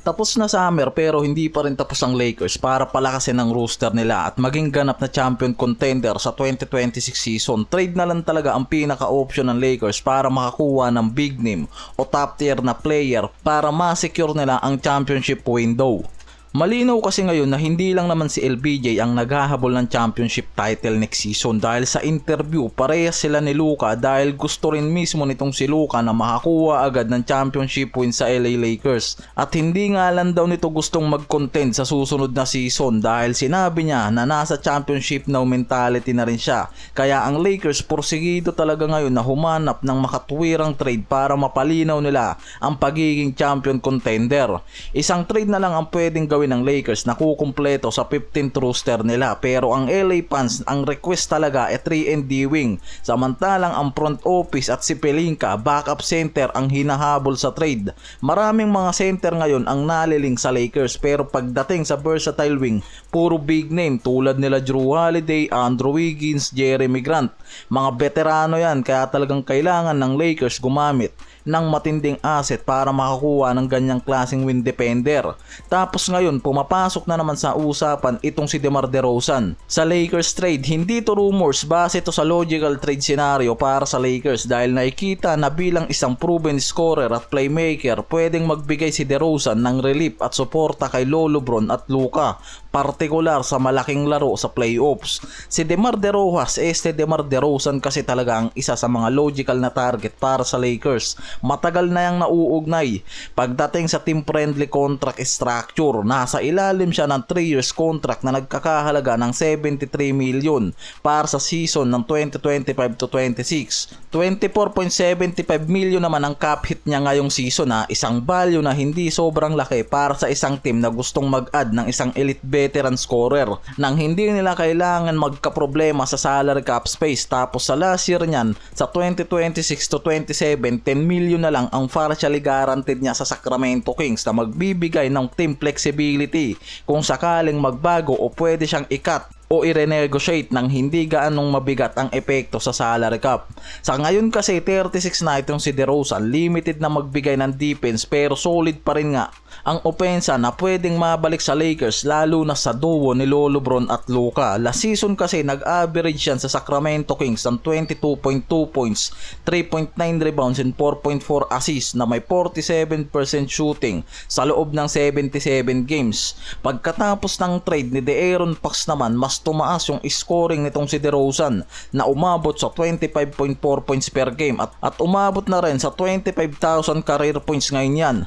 Tapos na summer pero hindi pa rin tapos ang Lakers para palakasin ang roster nila at maging ganap na champion contender sa 2026 season. Trade na lang talaga ang pinaka-option ng Lakers para makakuha ng big name o top tier na player para ma-secure nila ang championship window. Malinaw kasi ngayon na hindi lang naman si LBJ ang naghahabol ng championship title next season dahil sa interview parehas sila ni Luka dahil gusto rin mismo nitong si Luka na makakuha agad ng championship win sa LA Lakers at hindi nga lang daw nito gustong mag-contend sa susunod na season dahil sinabi niya na nasa championship now mentality na rin siya kaya ang Lakers porsigido talaga ngayon na humanap ng makatuwirang trade para mapalinaw nila ang pagiging champion contender. Isang trade na lang ang pwedeng gawin ng Lakers na kukumpleto sa 15th roster nila pero ang LA fans ang request talaga ay 3-and-D wing samantalang ang front office at si Pelinka backup center ang hinahabol sa trade. Maraming mga center ngayon ang naliling sa Lakers pero pagdating sa versatile wing puro big name tulad nila Jrue Holiday, Andrew Wiggins, Jeremy Grant. Mga veterano yan kaya talagang kailangan ng Lakers gumamit ng matinding asset para makakuha ng ganyang klaseng win defender. Tapos ngayon pumapasok na naman sa usapan itong si DeMar DeRozan. Sa Lakers trade, hindi to rumors base to sa logical trade scenario para sa Lakers dahil nakikita na bilang isang proven scorer at playmaker pwedeng magbigay si DeRozan ng relief at suporta kay Lolo Bron at Luka, partikular sa malaking laro sa playoffs. Si DeMar DeRozan kasi talaga ang isa sa mga logical na target para sa Lakers. Matagal na yang nauugnay. Pagdating sa team-friendly contract structure, nasa ilalim siya ng 3 years contract na nagkakahalaga ng 73 million para sa season ng 2025 to 26. 24.75 million naman ang cap hit niya ngayong season isang value na hindi sobrang laki para sa isang team na gustong mag-add ng isang elite veteran scorer nang hindi nila kailangan magkaproblema sa salary cap space. Tapos sa last year niyan, sa 2026 to 27, 10 million na lang ang partially guaranteed niya sa Sacramento Kings na magbibigay ng team flexibility kung sakaling magbago o pwede siyang i-cut o i-renegotiate ng hindi gaanong mabigat ang epekto sa salary cap. Sa ngayon kasi 36 na itong si DeRozan, limited na magbigay ng defense pero solid pa rin nga ang opensa na pwedeng mabalik sa Lakers lalo na sa duo ni Lolo Bron at Luka. Last season kasi nag-average yan sa Sacramento Kings ng 22.2 points, 3.9 rebounds and 4.4 assists na may 47% shooting sa loob ng 77 games. Pagkatapos ng trade ni De'Aaron Fox naman, mas tumaas yung scoring nitong si DeRozan na umabot sa 25.4 points per game at umabot na rin sa 25,000 career points ngayon yan.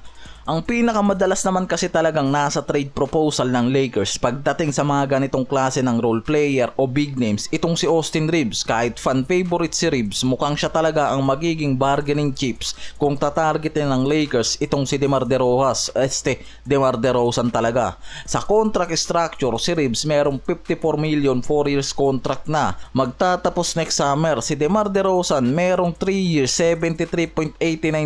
Ang pinakamadalas naman kasi talagang nasa trade proposal ng Lakers pagdating sa mga ganitong klase ng role player o big names, itong si Austin Reeves. Kahit fan favorite si Reeves, mukhang siya talaga ang magiging bargaining chips kung tatargetin ng Lakers itong si DeMar DeRozan talaga. Sa contract structure, si Reeves merong 54 million 4 years contract na. Magtatapos next summer. Si DeMar DeRozan merong 3 years 73.89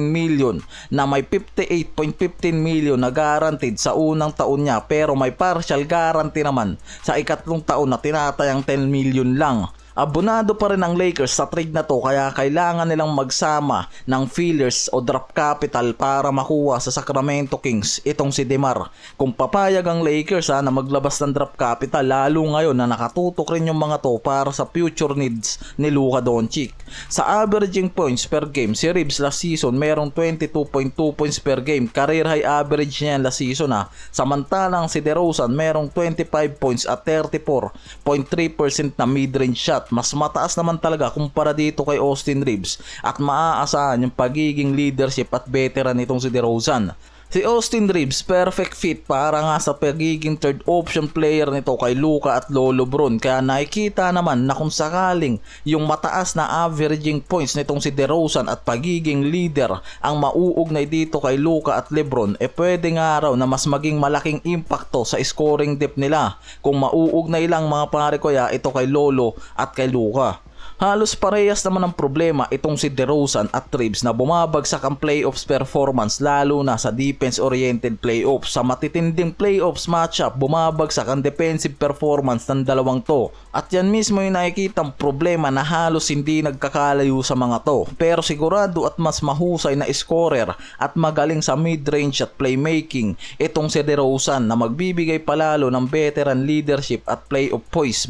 million na may 58.15 million na guaranteed sa unang taon niya pero may partial guarantee naman sa ikatlong taon na tinatayang 10 million lang. Abonado pa rin ang Lakers sa trade na to kaya kailangan nilang magsama ng fillers o draft capital para makuha sa Sacramento Kings itong si DeMar. Kung papayag ang Lakers na maglabas ng draft capital lalo ngayon na nakatutok rin yung mga to para sa future needs ni Luka Doncic. Sa averaging points per game, si Reeves last season merong 22.2 points per game. Career high average niya last season Samantalang si DeRozan merong 25 points at 34.3% na mid-range shot. Mas mataas naman talaga kumpara dito kay Austin Reeves at maaasahan yung pagiging leadership at veteran nitong si DeRozan. Si Austin Reeves perfect fit para nga sa pagiging third option player nito kay Luka at Lolo Bron kaya nakikita naman na kung sakaling yung mataas na averaging points nitong si DeRozan at pagiging leader ang mauugnay dito kay Luka at LeBron pwede nga raw na mas maging malaking impacto sa scoring depth nila kung mauugnay lang mga pare ko ito kay Lolo at kay Luka. Halos parehas naman ang problema itong si DeRozan at Reeves na bumabagsak ang playoffs performance lalo na sa defense-oriented playoffs. Sa matitinding playoffs matchup, bumabagsak ang defensive performance ng dalawang to. At yan mismo yung nakikitang problema na halos hindi nagkakalayo sa mga to. Pero sigurado at mas mahusay na scorer at magaling sa mid-range at playmaking itong si DeRozan na magbibigay palalo ng veteran leadership at playoff poise.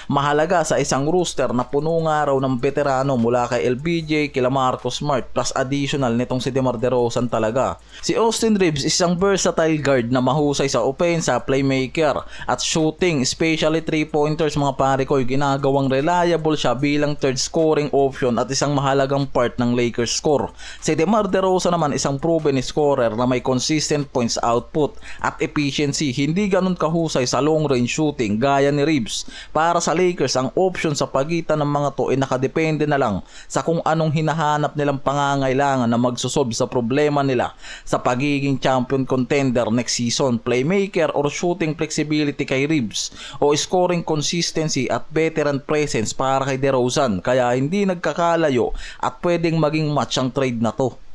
Mahalaga sa isang roster na puno nga raw ng veterano mula kay LBJ, kila Marcus Smart plus additional nitong si DeMar DeRozan talaga. Si Austin Reeves isang versatile guard na mahusay sa opensa, playmaker at shooting, especially 3-pointers mga pare ko, ginagawang reliable siya bilang third scoring option at isang mahalagang part ng Lakers score. Si DeMar DeRozan naman isang proven scorer na may consistent points output at efficiency, hindi ganun kahusay sa long range shooting gaya ni Reeves. Para sa Lakers ang option sa pagitan ng mga to ay nakadepende na lang sa kung anong hinahanap nilang pangangailangan na magsosolve sa problema nila sa pagiging champion contender next season, playmaker or shooting flexibility kay Reeves o scoring consistency at veteran presence para kay DeRozan, kaya hindi nagkakalayo at pwedeng maging match ang trade na to.